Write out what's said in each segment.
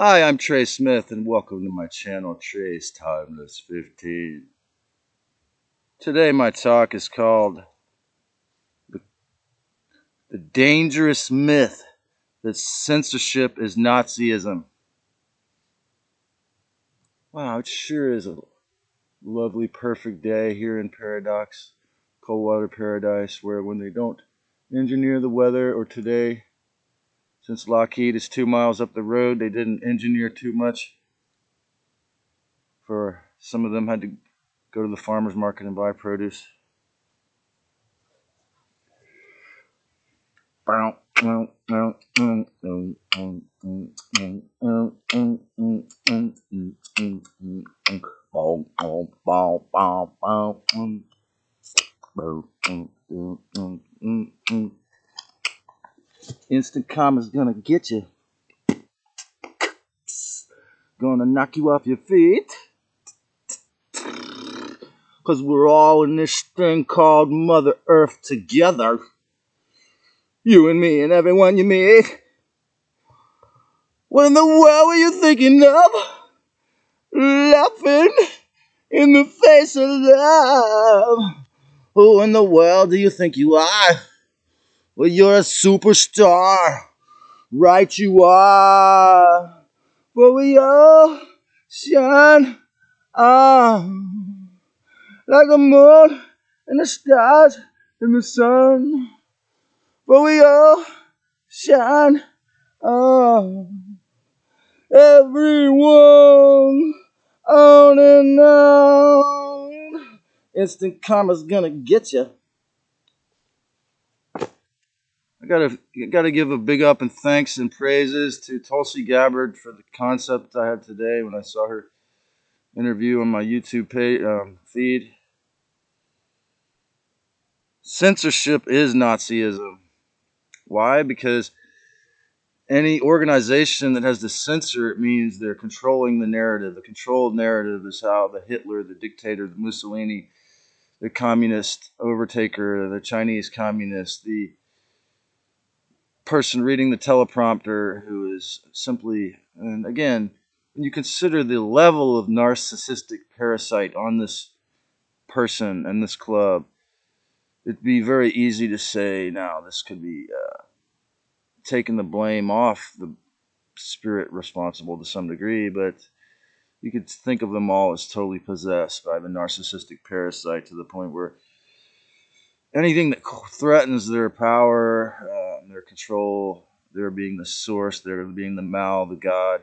Hi, I'm Trey Smith, and welcome to my channel, Trey's Timeless 15. Today, my talk is called The Dangerous Myth That Censorship is Nazism. Wow, it sure is a lovely, perfect day here in Paradox, Coldwater Paradise, where when they don't engineer the weather, or today, since Lockheed is 2 miles up the road, they didn't engineer too much. For some of them had to go to the farmer's market and buy produce. Instant karma's gonna get you. Gonna knock you off your feet. Cause we're all in this thing called Mother Earth together. You and me and everyone you meet. What in the world were you thinking of? Laughing in the face of love. Who in the world do you think you are? Well, you're a superstar. Right you are. But we all shine on like the moon and the stars and the sun. But we all shine on. Everyone on and on. Instant karma's gonna get you. I gotta give a big up and thanks and praises to Tulsi Gabbard for the concept I had today when I saw her interview on my YouTube feed. Censorship is Nazism. Why? Because any organization that has to censor it means they're controlling the narrative. The controlled narrative is how the Hitler, the dictator, the Mussolini, the communist overtaker, the Chinese communist, the person reading the teleprompter who is simply, and again, when you consider the level of narcissistic parasite on this person and this club, it'd be very easy to say, now this could be taking the blame off the spirit responsible to some degree, but you could think of them all as totally possessed by the narcissistic parasite to the point where anything that threatens their power, their control, their being the source, their being the Mao, the God,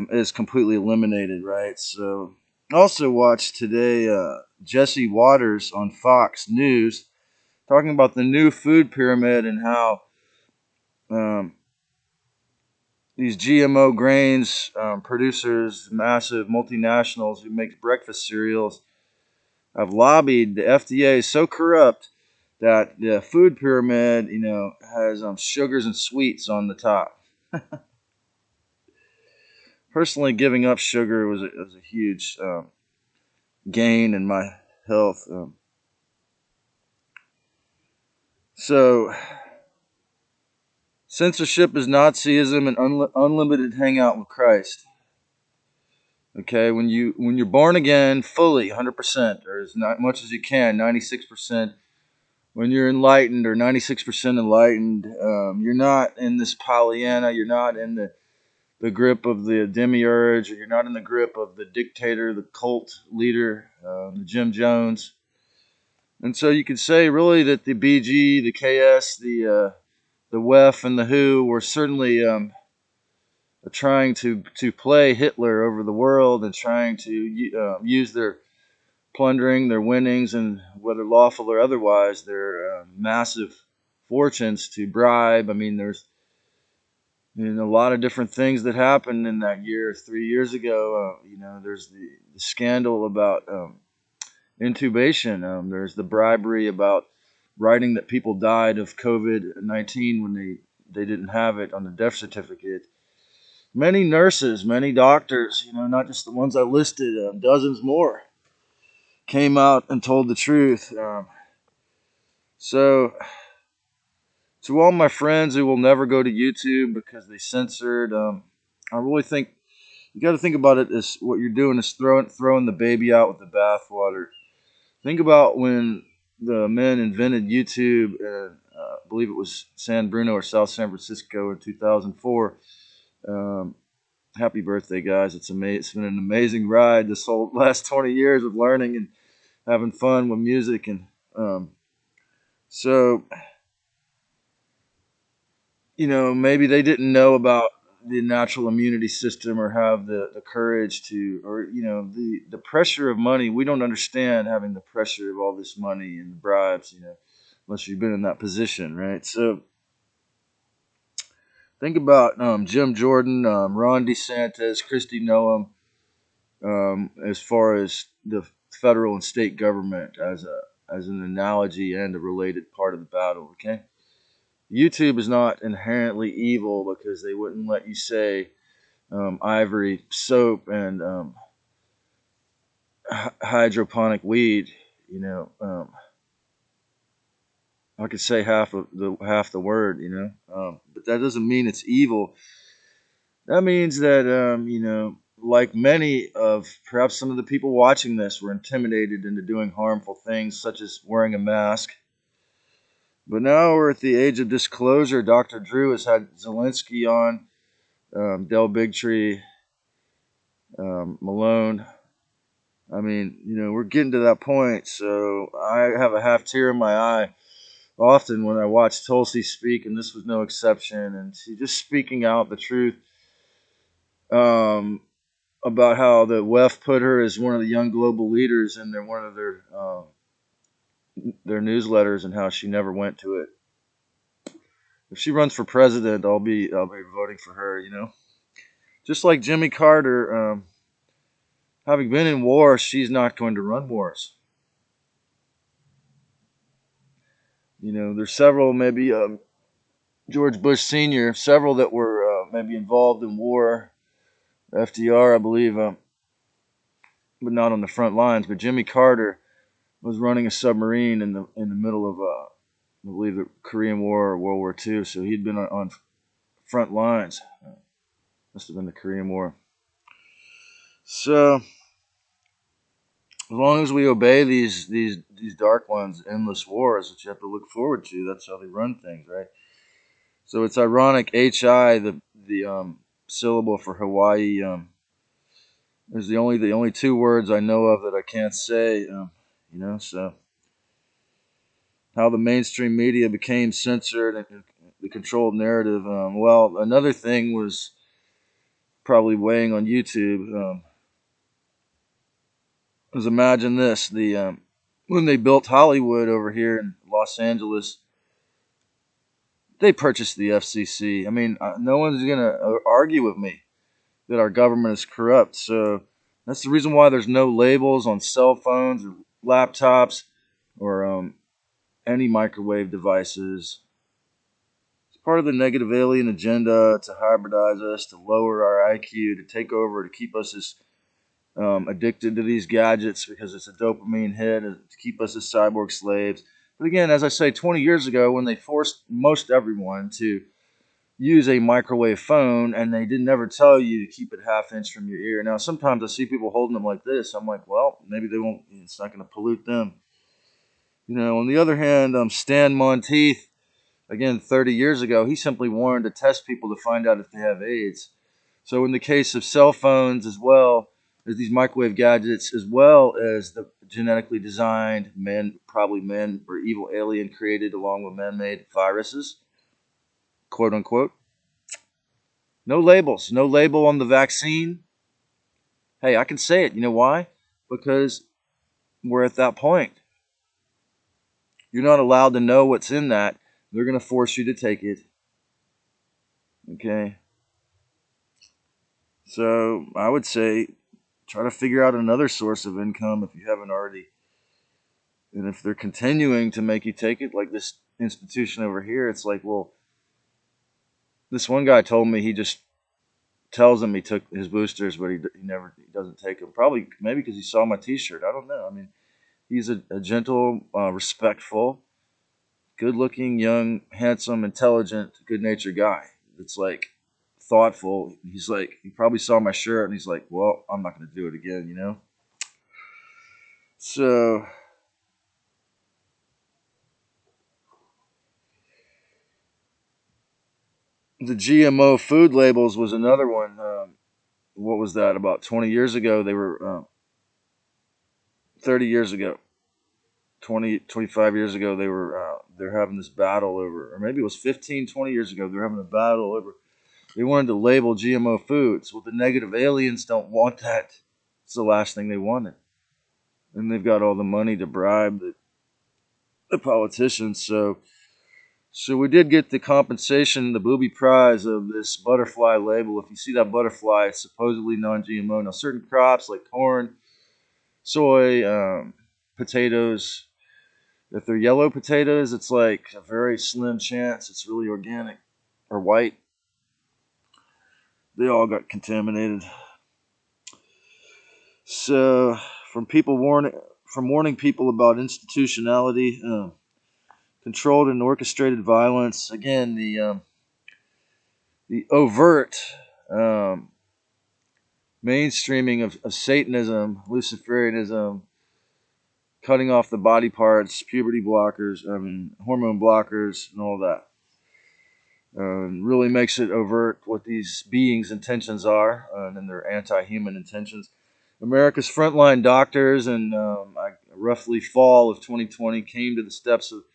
is completely eliminated, right? So, also watched today Jesse Waters on Fox News talking about the new food pyramid and how these GMO grains producers, massive multinationals who make breakfast cereals, have lobbied the FDA so corrupt that the food pyramid, has sugars and sweets on the top. Personally, giving up sugar was a huge gain in my health. So, censorship is Nazism and unlimited hangout with Christ. Okay, when you're born again fully, 100%, or as much as you can, 96%. When you're enlightened or 96% enlightened, you're not in this Pollyanna. You're not in the grip of the demiurge, or you're not in the grip of the dictator, the cult leader, the Jim Jones. And so you could say really that the BG, the KS, the WEF, and the WHO were certainly trying to play Hitler over the world and trying to use their plundering, their winnings, and whether lawful or otherwise, their massive fortunes to bribe. I mean, there's a lot of different things that happened in that year, 3 years ago. There's the scandal about intubation. There's the bribery about writing that people died of COVID-19 when they didn't have it on the death certificate. Many nurses, many doctors, not just the ones I listed, dozens more, came out and told the truth. So To all my friends who will never go to YouTube because they censored, I really think you got to think about it as what you're doing is throwing the baby out with the bathwater. Think about when the men invented YouTube, I believe it was San Bruno or South San Francisco in 2004. Um, Happy birthday, guys! It's amazing. It's been an amazing ride this whole last 20 years of learning and having fun with music, and um, so maybe they didn't know about the natural immunity system or have the courage to, or the pressure of money. We don't understand having the pressure of all this money and bribes, unless you've been in that position, right? So think about Jim Jordan, Ron DeSantis, Christy Noem, as far as the federal and state government as an analogy and a related part of the battle. Okay, YouTube is not inherently evil because they wouldn't let you say ivory soap and hydroponic weed. I could say half the word. But that doesn't mean it's evil. That means that like many of perhaps some of the people watching this were intimidated into doing harmful things, such as wearing a mask. But now we're at the age of disclosure. Dr. Drew has had Zelensky on, Del Bigtree, Malone. I mean, we're getting to that point. So I have a half tear in my eye often when I watch Tulsi speak, and this was no exception. And she just speaking out the truth um, about how the WEF put her as one of the young global leaders in one of their newsletters, and how she never went to it. If she runs for president, I'll be voting for her. Just like Jimmy Carter, having been in war, she's not going to run wars. There's several, maybe George Bush Sr., several that were maybe involved in war. FDR, I believe, but not on the front lines. But Jimmy Carter was running a submarine in the middle of, I believe, the Korean War or World War II. So he'd been on front lines. Must have been the Korean War. So as long as we obey these dark ones, endless wars that you have to look forward to, that's how they run things, right? So it's ironic. HI, the syllable for Hawaii, is the only two words I know of that I can't say. So how the mainstream media became censored and the controlled narrative. Well, another thing was probably weighing on YouTube. Was imagine this: the when they built Hollywood over here in Los Angeles, they purchased the FCC. I mean, no one's gonna argue with me that our government is corrupt. So that's the reason why there's no labels on cell phones or laptops or any microwave devices. It's part of the negative alien agenda to hybridize us, to lower our IQ, to take over, to keep us as addicted to these gadgets because it's a dopamine hit, to keep us as cyborg slaves. But again, as I say, 20 years ago, when they forced most everyone to use a microwave phone and they didn't ever tell you to keep it half-inch from your ear. Now, sometimes I see people holding them like this. I'm like, well, maybe they won't, it's not going to pollute them. On the other hand, Stan Monteith, again, 30 years ago, he simply wanted to test people to find out if they have AIDS. So in the case of cell phones, as well as these microwave gadgets, as well as the genetically designed probably men or evil alien created along with man-made viruses, quote unquote, no labels, no label on the vaccine. Hey, I can say it. You know why? Because we're at that point. You're not allowed to know what's in that. They're going to force you to take it. Okay? So I would say try to figure out another source of income if you haven't already. And if they're continuing to make you take it, like this institution over here, it's like, well, this one guy told me he just tells him he took his boosters, but he doesn't take them. Probably, maybe because he saw my T-shirt. I don't know. I mean, he's a gentle, respectful good-looking, young, handsome, intelligent, good-natured guy. It's like thoughtful. He's like, he probably saw my shirt and he's like, well, I'm not going to do it again, you know? So, the GMO food labels was another one. What was that? About 20 years ago, they were, 30 years ago, 20, 25 years ago, they're having this battle over, or maybe it was 15, 20 years ago, they're having a battle over, they wanted to label GMO foods. Well, the negative aliens don't want that. It's the last thing they wanted. And they've got all the money to bribe the politicians. So we did get the compensation, the booby prize of this butterfly label. If you see that butterfly, it's supposedly non-GMO. Now, certain crops like corn, soy, potatoes, if they're yellow potatoes, it's like a very slim chance it's really organic, or white. They all got contaminated. So, from warning people about institutionality, controlled and orchestrated violence. Again, the overt mainstreaming of Satanism, Luciferianism, cutting off the body parts, puberty blockers, hormone blockers, and all that. Really makes it overt what these beings' intentions are, and their anti-human intentions. America's frontline doctors, and roughly fall of 2020, came to the steps of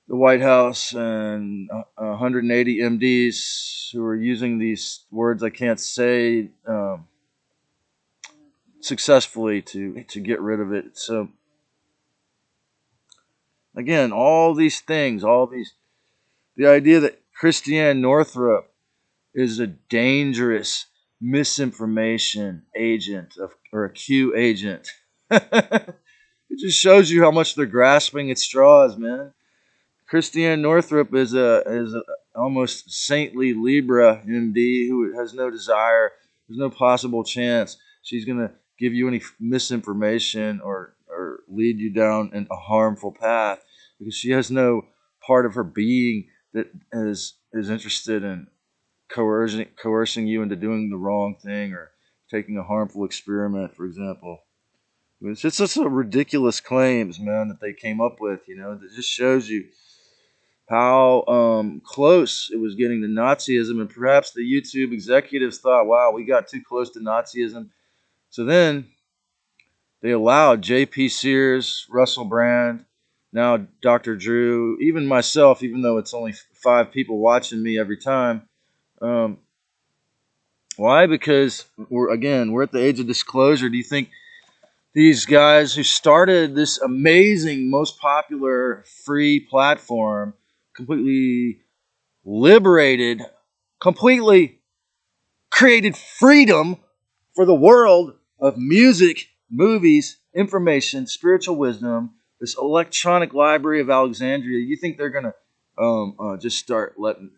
the White House, and 180 MDs who are using these words I can't say successfully to get rid of it. So again, all these things, the idea that Christiane Northrup is a dangerous misinformation agent or a Q agent. It just shows you how much they're grasping at straws, man. Christiane Northrup is a almost saintly Libra MD who has no desire. There's no possible chance she's gonna give you any misinformation or lead you down a harmful path, because she has no part of her being that is interested in coercing you into doing the wrong thing or taking a harmful experiment, for example. It's just so ridiculous claims, man, that they came up with. That just shows you how close it was getting to Nazism, and perhaps the YouTube executives thought, "Wow, we got too close to Nazism." So then they allowed J.P. Sears, Russell Brand, now Dr. Drew, even myself, even though it's only 5 people watching me every time. Why? Because we're at the age of disclosure. Do you think these guys who started this amazing, most popular free platform, completely liberated, completely created freedom for the world of music, movies, information, spiritual wisdom, this electronic library of Alexandria? You think they're gonna just start letting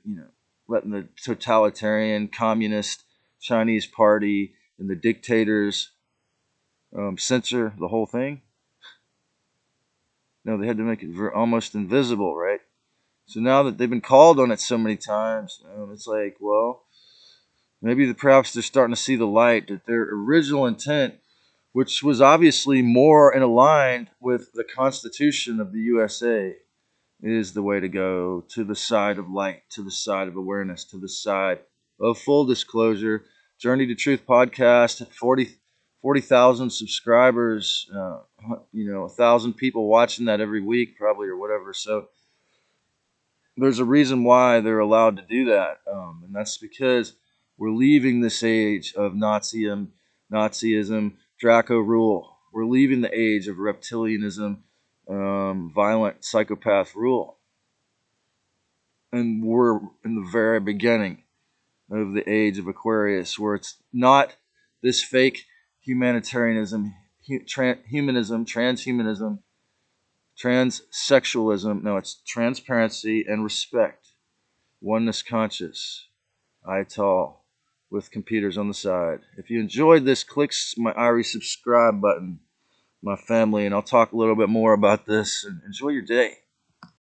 the totalitarian, communist, Chinese party and the dictators censor the whole thing? No, they had to make it almost invisible, right? So now that they've been called on it so many times, it's like, well, maybe perhaps they're starting to see the light, that their original intent, which was obviously more in aligned with the Constitution of the USA, is the way to go, to the side of light, to the side of awareness, to the side of full disclosure. Journey to Truth podcast, 40,000 subscribers, 1,000 people watching that every week probably, or whatever. So there's a reason why they're allowed to do that, and that's because we're leaving this age of Nazism, Draco rule. We're leaving the age of reptilianism, violent psychopath rule, and we're in the very beginning of the age of Aquarius, where it's not this fake humanitarianism, humanism, transhumanism, transsexualism. No, it's transparency and respect. Oneness conscious. ITAL with computers on the side. If you enjoyed this, click my Irie subscribe button, my family, and I'll talk a little bit more about this. And enjoy your day.